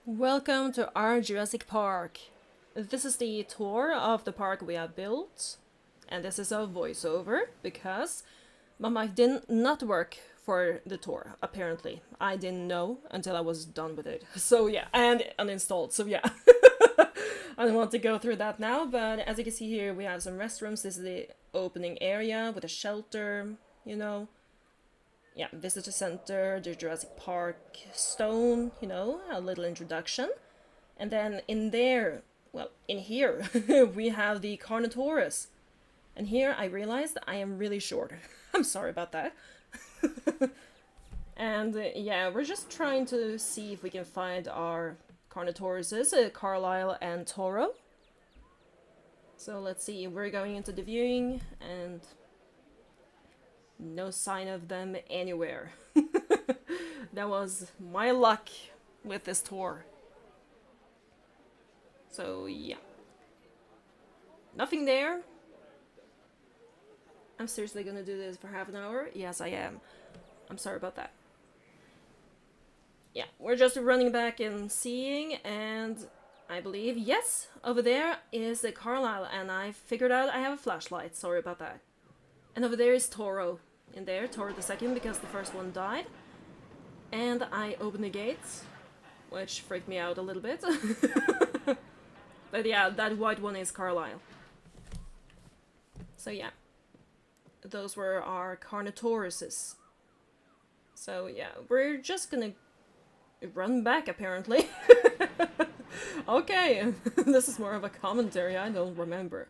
Welcome to our Jurassic Park. This is the tour of the park we have built, and this is a voiceover because my mic did not work for the tour, apparently. I didn't know until I was done with it. So yeah, and uninstalled, so yeah. I don't want to go through that now, but as you can see here, we have some restrooms. This is the opening area with a shelter, you know. Yeah, visitor center, the Jurassic Park stone, a little introduction. And then in there, well, in here, we have the Carnotaurus. And here I realized I am really short. I'm sorry about that. And yeah, we're just trying to see if we can find our Carnotauruses, Carlisle and Toro. So let's see, we're going into the viewing and no sign of them anywhere. That was my luck with this tour. So yeah. Nothing there. I'm seriously gonna do this for half an hour? Yes, I am. I'm sorry about that. Yeah, we're just running back and seeing, and I believe, yes, over there is the Carlisle, and I figured out I have a flashlight. Sorry about that. And over there is Toro. In there, Toro the second, because the first one died. And I opened the gates, which freaked me out a little bit. But yeah, that white one is Carlisle. So yeah, those were our Carnotauruses. So yeah, we're just gonna run back apparently. Okay, this is more of a commentary, I don't remember.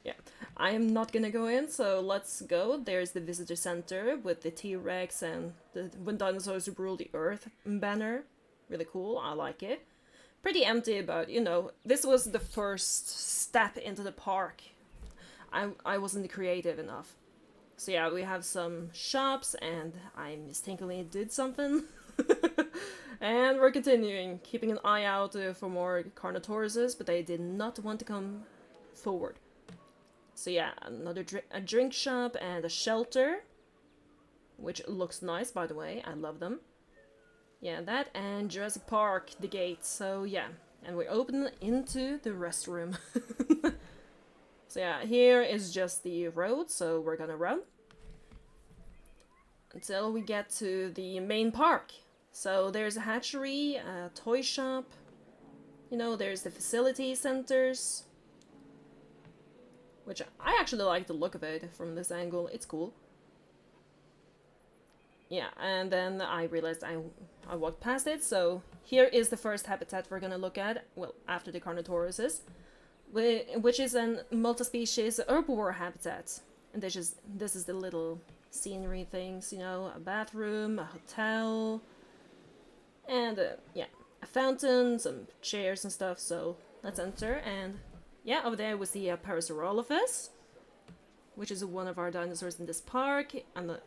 Yeah, I am not gonna go in, so let's go. There's the visitor center with the T-Rex and the When Dinosaurs Rule the Earth banner. Really cool, I like it. Pretty empty, but this was the first step into the park. I wasn't creative enough. So yeah, we have some shops, and I mistakenly did something. And we're continuing, keeping an eye out for more Carnotauruses, but they did not want to come forward. So yeah, another a drink shop and a shelter, which looks nice, by the way. I love them. Yeah, that and Jurassic Park, the gate. So yeah, and we open into the restroom. So yeah, here is just the road, so we're gonna run until we get to the main park. So there's a hatchery, a toy shop, there's the facility centers, which I actually like the look of it from this angle. It's cool. Yeah, and then I realized I walked past it, so here is the first habitat we're gonna look at, well, after the Carnotauruses, which is a multi-species herbivore habitat. And this is the little scenery things, a bathroom, a hotel, and yeah, a fountain, some chairs and stuff. So let's enter, and yeah, over there we see a Parasaurolophus, which is one of our dinosaurs in this park, and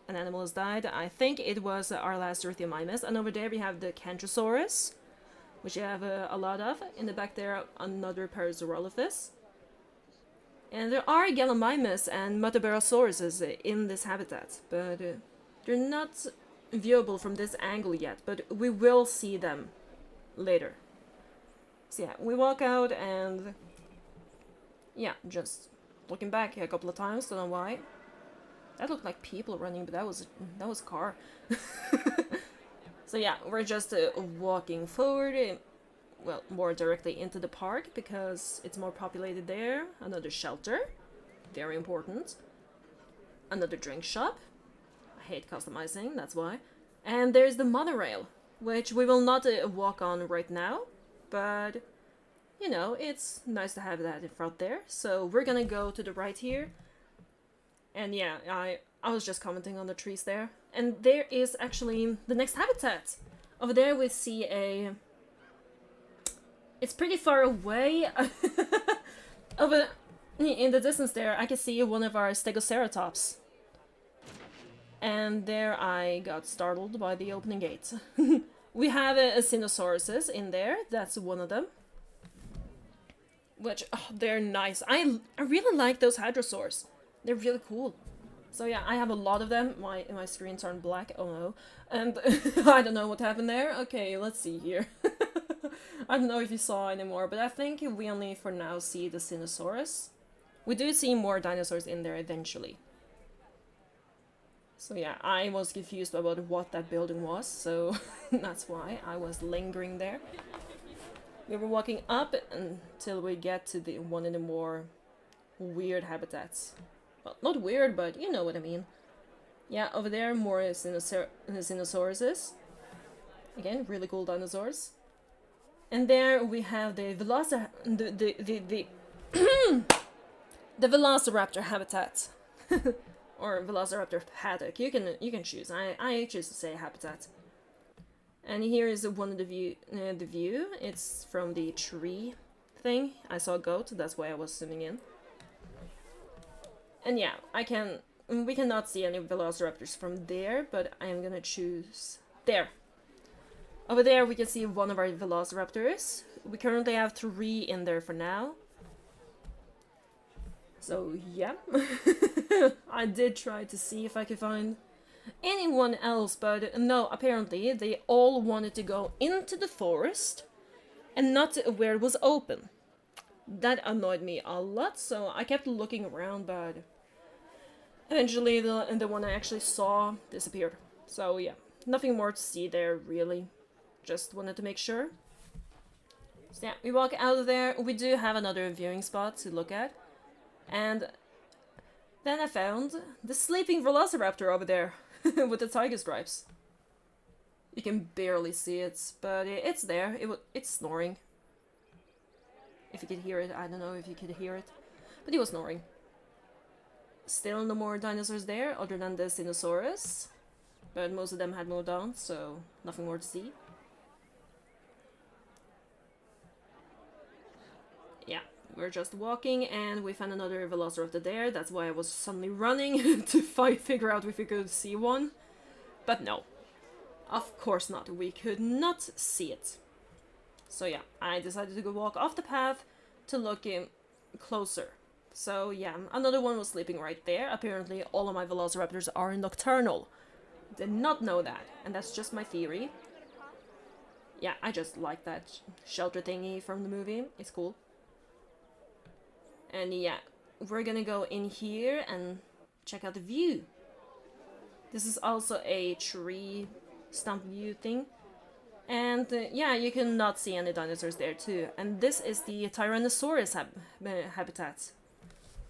an animal has died. I think it was our last Earthiomymes. And over there we have the Cantrosaurus, which you have a lot of. In the back there, another Parasaurolophus. And there are Gallimimus and Metabarosauruses in this habitat, but they're not viewable from this angle yet, but we will see them later. So yeah, we walk out and yeah, just looking back a couple of times, don't know why. That looked like people running, but that was a car. So yeah, we're just walking forward, well, more directly into the park because it's more populated there. Another shelter, very important. Another drink shop. I hate customizing, that's why. And there's the monorail, which we will not walk on right now, but it's nice to have that in front there. So we're gonna go to the right here. And yeah, I was just commenting on the trees there. And there is actually the next habitat. Over there we see a... It's pretty far away. Over in the distance there, I can see one of our Stegoceratops. And there I got startled by the opening gate. We have a Sinosauruses in there. That's one of them. Which, they're nice. I really like those Hadrosaurs. They're really cool. So yeah, I have a lot of them. My screen turned black. Oh no, and I don't know what happened there. Okay, let's see here. I don't know if you saw anymore, but I think we only for now see the Spinosaurus. We do see more dinosaurs in there eventually. So yeah, I was confused about what that building was, so that's why I was lingering there. We were walking up until we get to the one of the more weird habitats. Well, not weird, but you know what I mean. Yeah, over there, more Sinosauruses. Again, really cool dinosaurs. And there we have the the Velociraptor habitat. Or Velociraptor paddock. You can choose. I choose to say habitat. And here is one of the view. It's from the tree thing. I saw a goat. That's why I was zooming in. And yeah, we cannot see any Velociraptors from there, but I am gonna choose there. Over there we can see one of our Velociraptors. We currently have 3 in there for now. So yeah, I did try to see if I could find anyone else, but no, apparently they all wanted to go into the forest and not where it was open. That annoyed me a lot, so I kept looking around, but eventually the one I actually saw disappeared. So yeah, nothing more to see there really. Just wanted to make sure. So yeah, we walk out of there. We do have another viewing spot to look at. And then I found the sleeping Velociraptor over there with the tiger stripes. You can barely see it, but it's there. It's snoring. If you could hear it, I don't know if you could hear it, but he was snoring. Still no more dinosaurs there other than the Spinosaurus, but most of them had moved on, so nothing more to see. Yeah, we're just walking and we found another Velociraptor there. That's why I was suddenly running to figure out if we could see one. But no, of course not. We could not see it. So yeah, I decided to go walk off the path to look in closer. So yeah, another one was sleeping right there. Apparently all of my Velociraptors are nocturnal. Did not know that, and that's just my theory. Yeah, I just like that shelter thingy from the movie. It's cool. And yeah, we're gonna go in here and check out the view. This is also a tree stump view thing. And yeah, you cannot see any dinosaurs there too. And this is the Tyrannosaurus habitat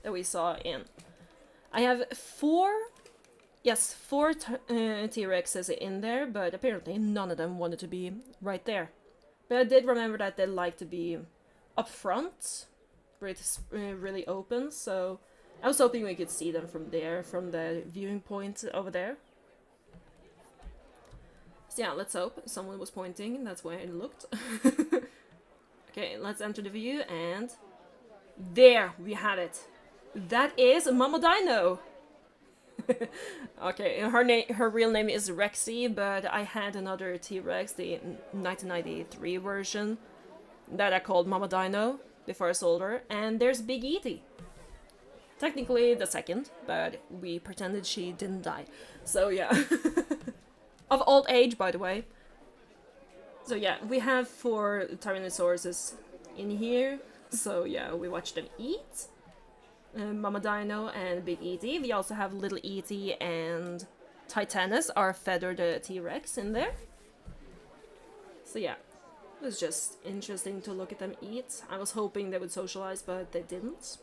that we saw in. I have 4 T-Rexes in there, but apparently none of them wanted to be right there. But I did remember that they like to be up front, where it's really open, so I was hoping we could see them from there, from the viewing point over there. So yeah, let's hope. Someone was pointing, that's why I looked. Okay, let's enter the view, and there we have it. That is Mama Dino! Okay, her real name is Rexy, but I had another T-Rex, the 1993 version, that I called Mama Dino before I sold her, and there's Big E.T. Technically the second, but we pretended she didn't die. So yeah. Of old age, by the way. So yeah, we have 4 Tyrannosauruses in here. So yeah, we watch them eat. Mama Dino and Big E.T. We also have Little E.T. and Titanus, our feathered T-Rex, in there. So yeah, it was just interesting to look at them eat. I was hoping they would socialize, but they didn't.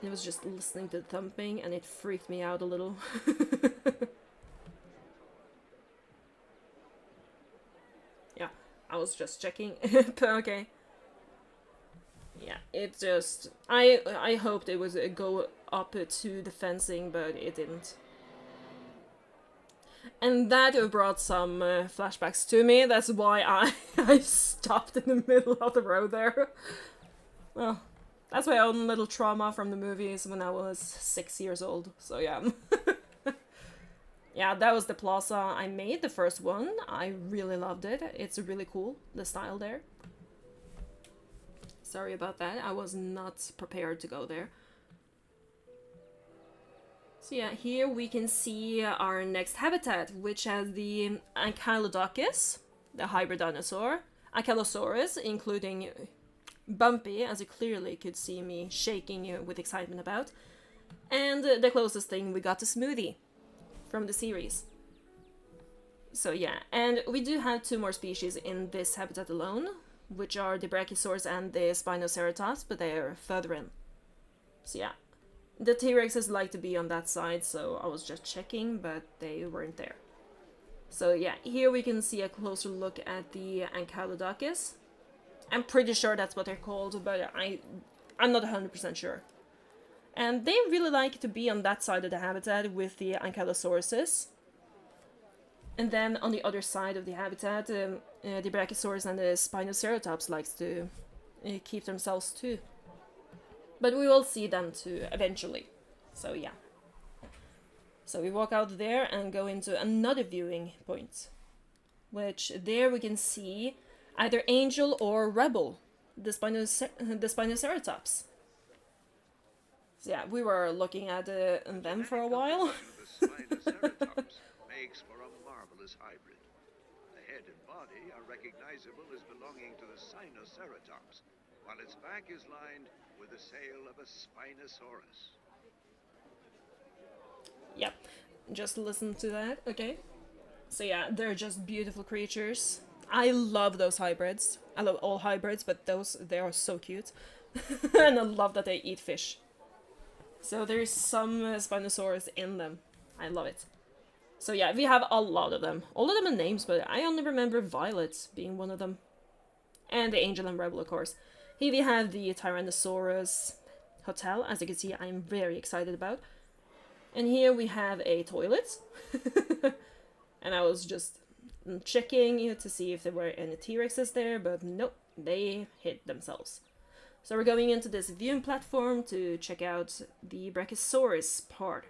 It was just listening to the thumping, and it freaked me out a little. Yeah, I was just checking. Okay. Yeah, it just... I hoped it was go up to the fencing, but it didn't. And that brought some flashbacks to me. That's why I stopped in the middle of the road there. Well, that's my own little trauma from the movies when I was 6 years old. So yeah. Yeah, that was the plaza I made, the first one. I really loved it. It's really cool, the style there. Sorry about that. I was not prepared to go there. So yeah, here we can see our next habitat, which has the Ankylodocus, the hybrid dinosaur, Ankylosaurus, including Bumpy, as you clearly could see me shaking with excitement about, and the closest thing we got to Smoothie from the series. So yeah, and we do have two more species in this habitat alone, which are the Brachiosaurus and the Spinoceratops, but they are further in. So yeah, the T-Rexes like to be on that side, so I was just checking, but they weren't there. So yeah, here we can see a closer look at the Ankylodocus. I'm pretty sure that's what they're called, but I'm not 100% sure. And they really like to be on that side of the habitat with the Ankylosauruses. And then on the other side of the habitat, the Brachiosaurus and the Spinoceratops likes to keep themselves too. But we will see them too eventually. So yeah. So we walk out there and go into another viewing point, which there we can see either Angel or Rebel, the Spinoceratops. So yeah, we were looking at them for a while. The Spinoceratops makes for a marvelous hybrid. The head and body are recognizable as belonging to the Sinoceratops, while its back is lined with the sail of a Spinosaurus. Yep, just listen to that, okay? So yeah, they're just beautiful creatures. I love those hybrids. I love all hybrids, but those, they are so cute. And I love that they eat fish. So there's some Spinosaurus in them. I love it. So yeah, we have a lot of them. All of them are names, but I only remember Violet being one of them. And the Angel and Rebel, of course. Here we have the Tyrannosaurus Hotel, as you can see I'm very excited about. And here we have a toilet. And I was just checking to see if there were any T-Rexes there, but nope, they hid themselves. So we're going into this viewing platform to check out the Brachiosaurus part.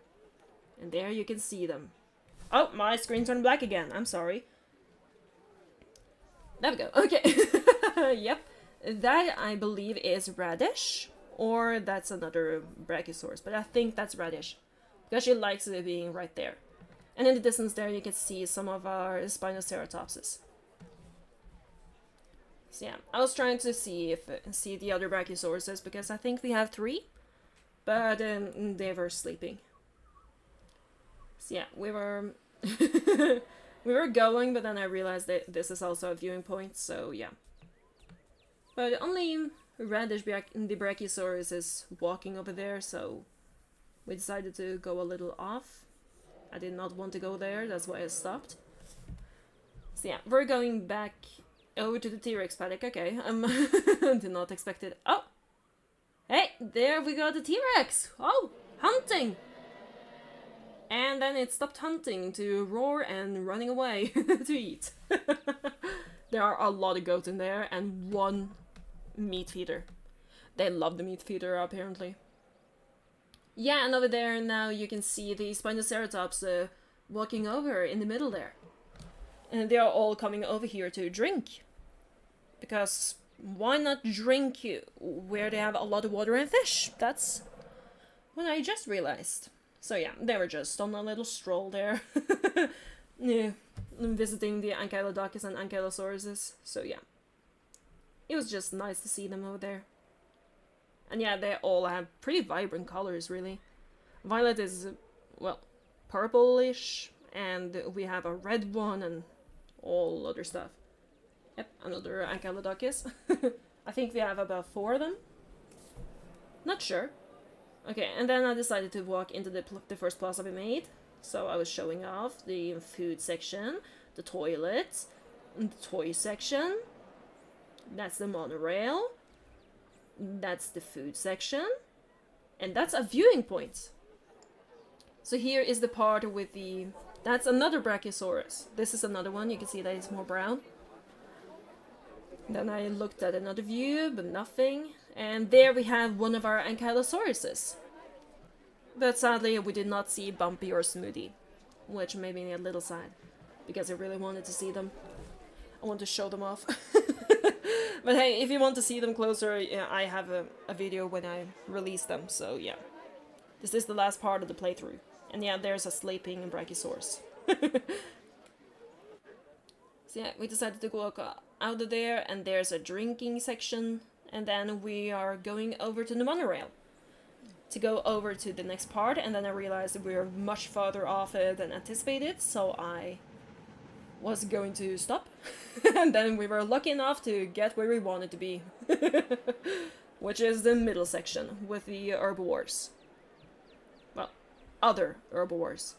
And there you can see them. Oh, my screen turned black again. I'm sorry. There we go. Okay. Yep. That, I believe, is Radish. Or that's another Brachiosaurus. But I think that's Radish. Because she likes it being right there. And in the distance there you can see some of our Spinoceratopses. So yeah, I was trying to see the other Brachiosauruses, because I think we have 3. But they were sleeping. So yeah, we were we were going, but then I realized that this is also a viewing point, so yeah. But only Radish the Brachiosaurus is walking over there, so we decided to go a little off. I did not want to go there, that's why I stopped. So yeah, we're going back over to the T-Rex paddock, okay. Did not expect it. Oh! Hey, there we go, the T-Rex! Oh, hunting! And then it stopped hunting to roar and running away to eat. There are a lot of goats in there and 1 meat feeder. They love the meat feeder, apparently. Yeah, and over there now you can see the Spinoceratops walking over in the middle there. And they are all coming over here to drink. Because why not drink where they have a lot of water and fish? That's what I just realized. So yeah, they were just on a little stroll there. Yeah, visiting the Ankylodocus and Ankylosauruses. So yeah, it was just nice to see them over there. And yeah, they all have pretty vibrant colors, really. Violet is, well, purplish, and we have a red one and all other stuff. Yep, another Ankylodocus. I think we have about 4 of them. Not sure. Okay, and then I decided to walk into the first plaza we made. So I was showing off the food section, the toilet, the toy section. That's the monorail. That's the food section. And that's a viewing point. So here is the part with the... That's another Brachiosaurus. This is another one. You can see that it's more brown. Then I looked at another view, but nothing. And there we have one of our Ankylosauruses. But sadly, we did not see Bumpy or Smoothie, which made me a little sad, because I really wanted to see them. I want to show them off. But hey, if you want to see them closer, yeah, I have a video when I release them, so yeah. This is the last part of the playthrough, And yeah, there's a sleeping brachiosaurus. So yeah, we decided to go out of there, and there's a drinking section, and then we are going over to the monorail to go over to the next part, and then I realized that we were much farther off than anticipated, so I was going to stop. And then we were lucky enough to get where we wanted to be. Which is the middle section with the herbivores. Well, other herbivores.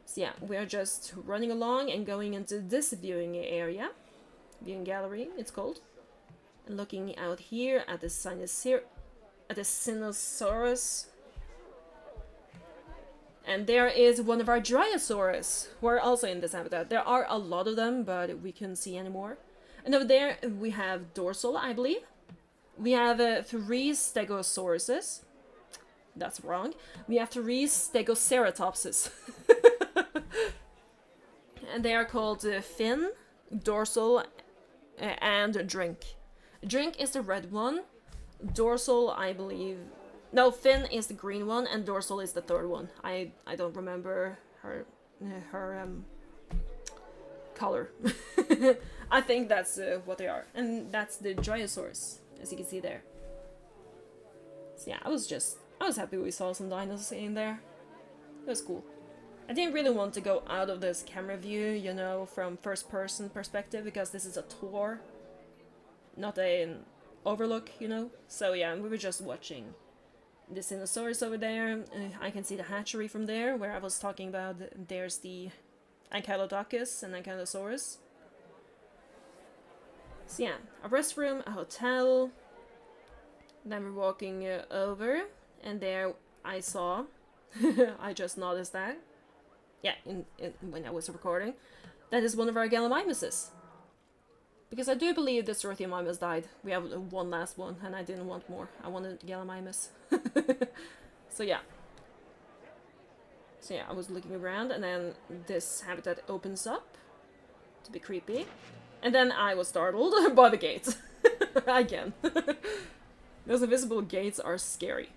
So yeah, we're just running along and going into this viewing area. Viewing gallery, it's called. And looking out here at the Sinosaurus. And there is one of our Dryosaurus, who are also in this habitat. There are a lot of them, but we couldn't see anymore. And over there we have dorsal, I believe. We have 3 Stegosauruses. That's wrong. We have 3 Stegoceratopses. And they are called fin, dorsal, and drink. Drink is the red one. Dorsal, I believe... No, fin is the green one, and dorsal is the third one. I don't remember her color. I think that's what they are. And that's the Dryosaurus, as you can see there. So yeah, I was happy we saw some dinos in there. It was cool. I didn't really want to go out of this camera view, you know, from first person perspective, because this is a tour, not an overlook, you know. So yeah, we were just watching the Sinosaurus over there. I can see the hatchery from there, where I was talking about. There's the Ankylodocus and Ankylosaurus. So yeah, a restroom, a hotel. Then we're walking over, and there I saw, I just noticed that, yeah, when I was recording, that is one of our Gallimimuses. Because I do believe the Cerathiomymus died. We have one last one, and I didn't want more. I wanted Gallimimus. So yeah. So yeah, I was looking around, and then this habitat opens up to be creepy. And then I was startled by the gates. Again. Those invisible gates are scary.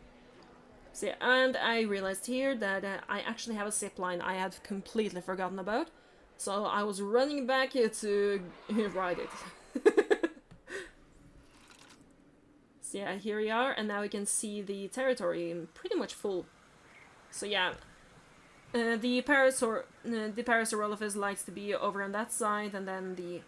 So yeah, and I realized here that I actually have a zip line I had completely forgotten about. So I was running back here to ride it. So yeah, here we are, and now we can see the territory pretty much full. So yeah, the Parasaurolophus likes to be over on that side, and then the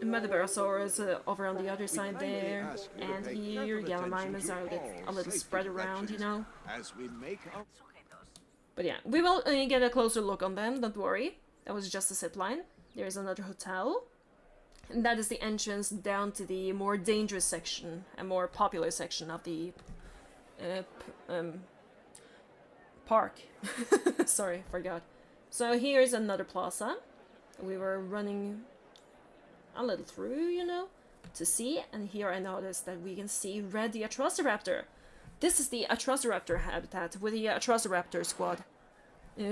Metabarosaurus over on the other side there, and here Gallimimus are a little spread around, you know. But yeah, we will get a closer look on them, don't worry. That was just a zipline. There's another hotel. And that is the entrance down to the more dangerous section, a more popular section of the park. Sorry, forgot. So here's another plaza. We were running a little through, you know, to see. And here I noticed that we can see Red the Atrociraptor. This is the Atrociraptor habitat with the Atrociraptor squad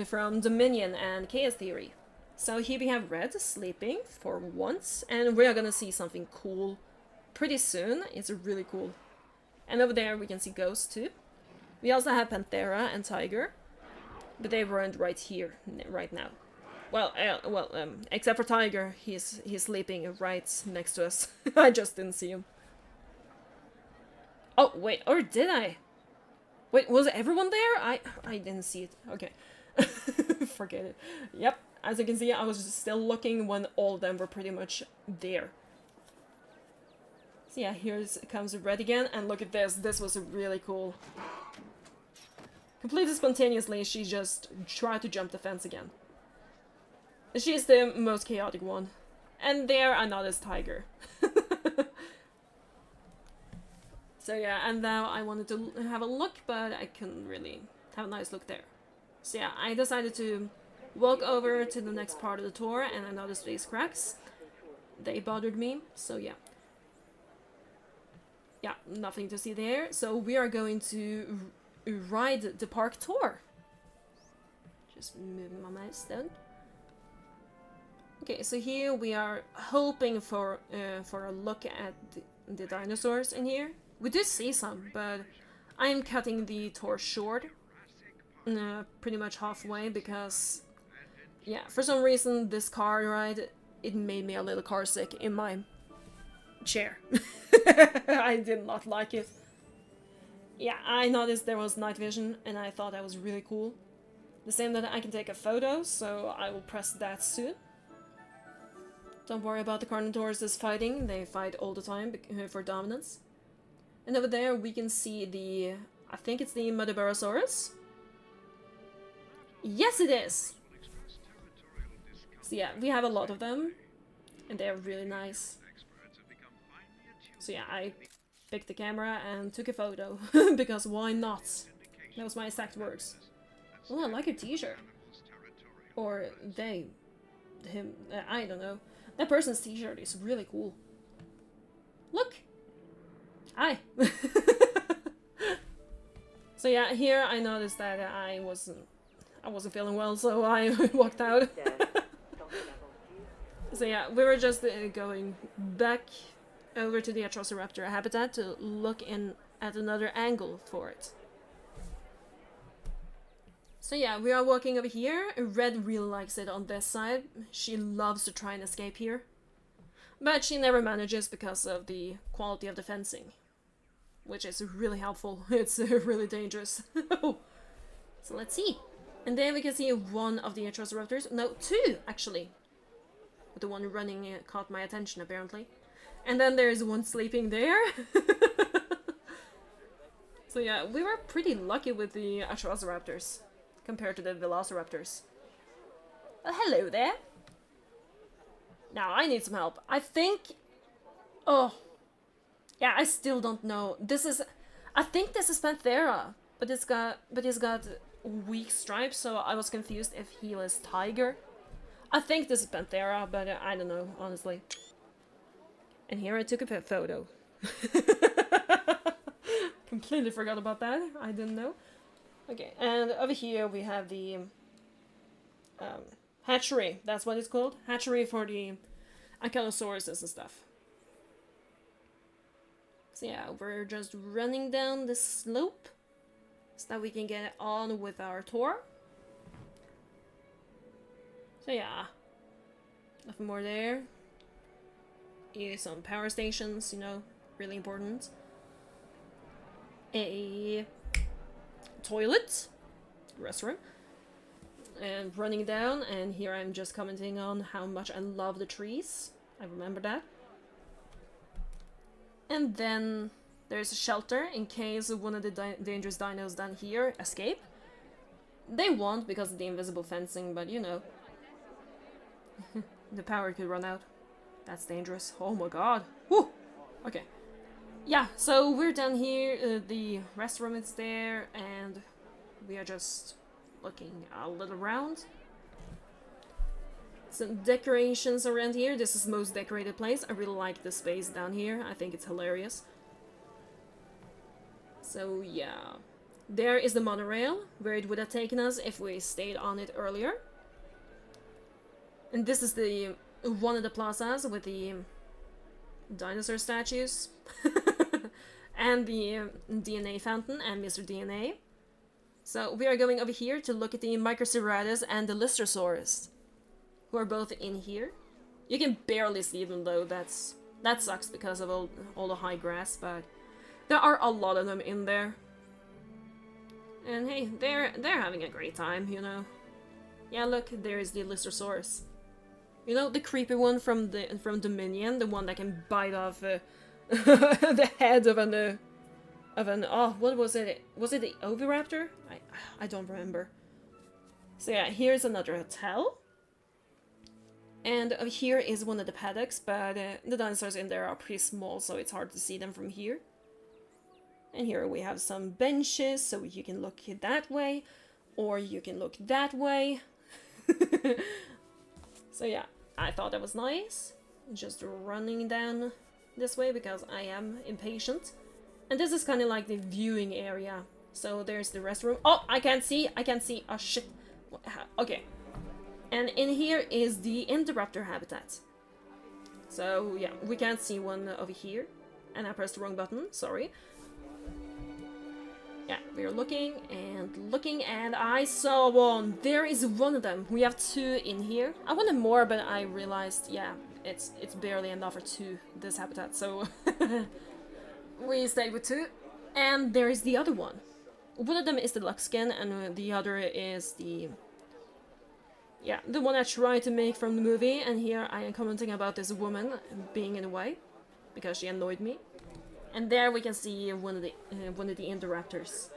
from Dominion and Chaos Theory. So here we have Red sleeping for once, and we're gonna see something cool pretty soon. It's really cool. And over there we can see Ghost too. We also have Panthera and Tiger, but they weren't right here, right now. Well, except for Tiger, he's sleeping right next to us. I just didn't see him. Oh wait, or did I? Wait, was everyone there? I didn't see it. Okay, forget it. Yep. As you can see, I was still looking when all of them were pretty much there. So yeah, here comes Red again, and look at this. This was really cool. Completely spontaneously, she just tried to jump the fence again. She's the most chaotic one. And there I noticed Tiger. So yeah, and now I wanted to have a look, but I couldn't really have a nice look there. So yeah, I decided to walk over to the next part of the tour, and I noticed these cracks. They bothered me, so yeah. Yeah, nothing to see there. So we are going to ride the park tour. Just moving my mouse down. Okay, so here we are hoping for a look at the dinosaurs in here. We did see some, but I'm cutting the tour short pretty much halfway because, yeah, for some reason this car ride, it made me a little car sick in my chair. I did not like it. Yeah, I noticed there was night vision and I thought that was really cool. The same that I can take a photo, so I will press that soon. Don't worry about the Carnotaurus fighting, they fight all the time for dominance. And over there we can see the, I think it's the Medubarosaurus. Yes it is! So yeah, we have a lot of them, and they're really nice. So yeah, I picked the camera and took a photo, because why not? That was my exact words. Oh, I like your t-shirt. Or they, him, I don't know. That person's t-shirt is really cool. Look! Hi! So yeah, here I noticed that I wasn't feeling well, so I walked out. So yeah, we were just going back over to the Atrociraptor habitat to look in at another angle for it. So yeah, we are walking over here. Red really likes it on this side. She loves to try and escape here. But she never manages because of the quality of the fencing. Which is really helpful. It's really dangerous. So let's see. And then we can see one of the Atrociraptors. No, two actually. The one running caught my attention apparently. And then there's one sleeping there. So yeah, we were pretty lucky with the Atrociraptors compared to the Velociraptors. Well, hello there. Now I need some help. I think... Oh. Yeah, I still don't know. This is... I think this is Panthera. But it's got weak stripes, so I was confused if he was tiger. I think this is Panthera, but I don't know, honestly. And here I took a photo. Completely forgot about that. I didn't know. Okay, and over here we have the hatchery. That's what it's called. Hatchery for the Ankylosauruses and stuff. So yeah, we're just running down the slope so that we can get on with our tour. So yeah, nothing more there. Here's some power stations, you know, really important. A toilet, restroom, and running down, and here I'm just commenting on how much I love the trees. I remember that. And then there's a shelter in case one of the dangerous dinos down here escape. They won't because of the invisible fencing, but you know. The power could run out. That's dangerous. Oh my god. Whew. Okay. Yeah, so we're down here. The restroom is there, and we are just looking a little around. Some decorations around here. This is the most decorated place. I really like the space down here. I think it's hilarious. So yeah. There is the monorail, where it would have taken us if we stayed on it earlier. And this is the one of the plazas with the dinosaur statues. And the DNA fountain and Mr. DNA. So we are going over here to look at the Microceratus and the Lystrosaurus, who are both in here. You can barely see them though, that sucks because of all the high grass, but there are a lot of them in there. And hey, they're having a great time, you know. Yeah, look, there's the Lystrosaurus. You know, the creepy one from Dominion, the one that can bite off the head of an oh, what was it? Was it the Oviraptor? I don't remember. So yeah, here's another hotel. And here is one of the paddocks, but the dinosaurs in there are pretty small, so it's hard to see them from here. And here we have some benches, so you can look that way, or you can look that way. So yeah, I thought that was nice. Just running down this way because I am impatient. And this is kind of like the viewing area. So there's the restroom. Oh, I can't see. Oh shit. Okay. And in here is the Indoraptor habitat. So yeah, we can't see one over here. And I pressed the wrong button, sorry. Yeah, we're looking, and I saw one. There is one of them. We have two in here. I wanted more, but I realized, yeah, it's barely enough for two, this habitat, so we stayed with two. And there is the other one. One of them is the Luxkin, and the other is the... yeah, the one I tried to make from the movie, and here I am commenting about this woman being in the way, because she annoyed me. And there we can see one of the Indoraptors.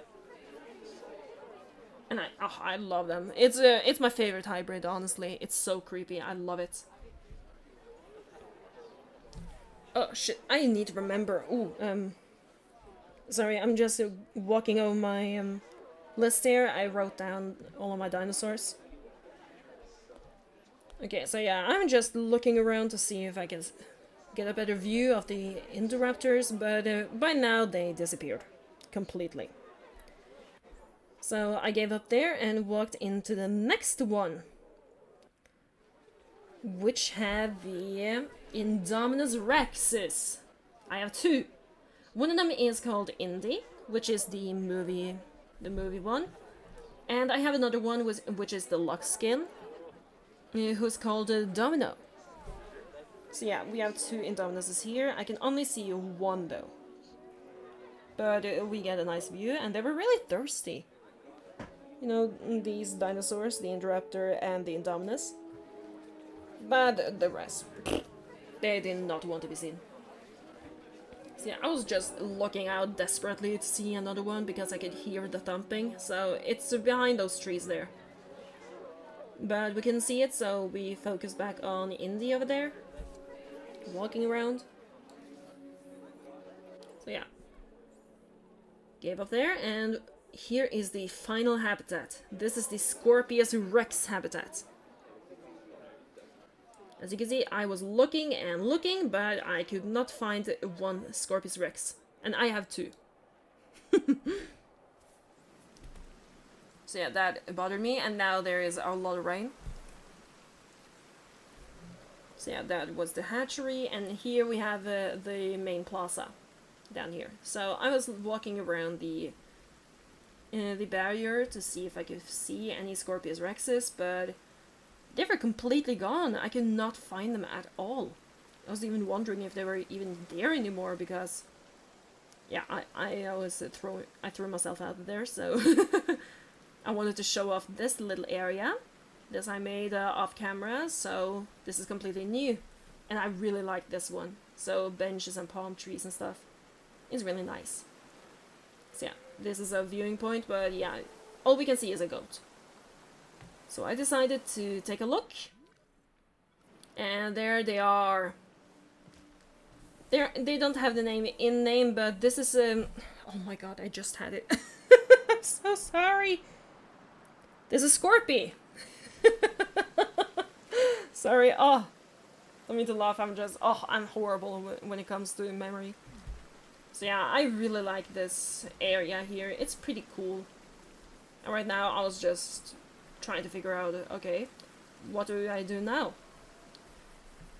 And I love them. It's my favorite hybrid, honestly. It's so creepy. I love it. Oh shit! I need to remember. Ooh, sorry, I'm just walking over my list here. I wrote down all of my dinosaurs. Okay, so yeah, I'm just looking around to see if I can get a better view of the Indoraptors, but by now they disappeared completely. So I gave up there and walked into the next one, which had the Indominus Rexes. I have two. One of them is called Indy, which is the movie one, and I have another one which is the Luxkin, who's called Domino. So yeah, we have two Indominuses here. I can only see one though. But we get a nice view, and they were really thirsty. You know, these dinosaurs, the Indoraptor and the Indominus. But the rest, they did not want to be seen. So yeah, I was just looking out desperately to see another one because I could hear the thumping. So it's behind those trees there. But we couldn't see it, so we focus back on Indy over there. Walking around. So yeah. Gave up there, and here is the final habitat. This is the Scorpius Rex habitat. As you can see, I was looking and looking, but I could not find one Scorpius Rex. And I have two. So yeah, that bothered me, and now there is a lot of rain. So yeah, that was the hatchery, and here we have the main plaza down here. So I was walking around the barrier to see if I could see any Scorpius Rexes, but they were completely gone. I could not find them at all. I was even wondering if they were even there anymore, because yeah, I always threw myself out of there, so I wanted to show off this little area. This I made off camera, so this is completely new. And I really like this one. So benches and palm trees and stuff. It's really nice. So yeah, this is a viewing point, but yeah, all we can see is a goat. So I decided to take a look. And there they are. They don't have the name, but this is oh my god, I just had it. I'm so sorry. This is Scorpy. Sorry, oh, don't mean to laugh, I'm horrible when it comes to memory. So yeah, I really like this area here, it's pretty cool. And right now I was just trying to figure out, okay, what do I do now?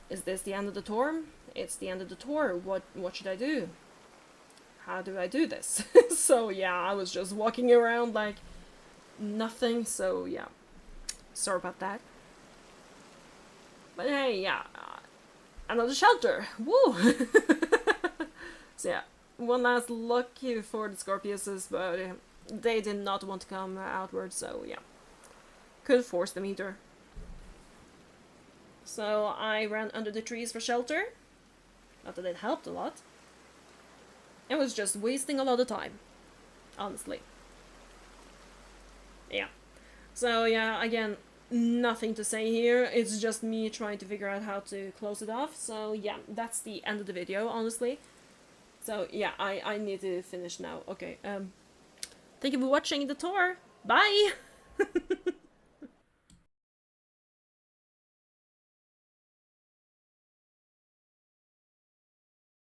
Is this the end of the tour? It's the end of the tour, what should I do? How do I do this? So yeah, I was just walking around like nothing, so yeah. Sorry about that. But hey, yeah, another shelter. Woo! So yeah, one last look for the Scorpiuses, but they did not want to come outward, so yeah. Could force them either. So I ran under the trees for shelter. Not that it helped a lot. It was just wasting a lot of time. Honestly. Yeah. So yeah, again, nothing to say here. It's just me trying to figure out how to close it off. So yeah, that's the end of the video, honestly. So yeah, I need to finish now. Okay, thank you for watching the tour. Bye!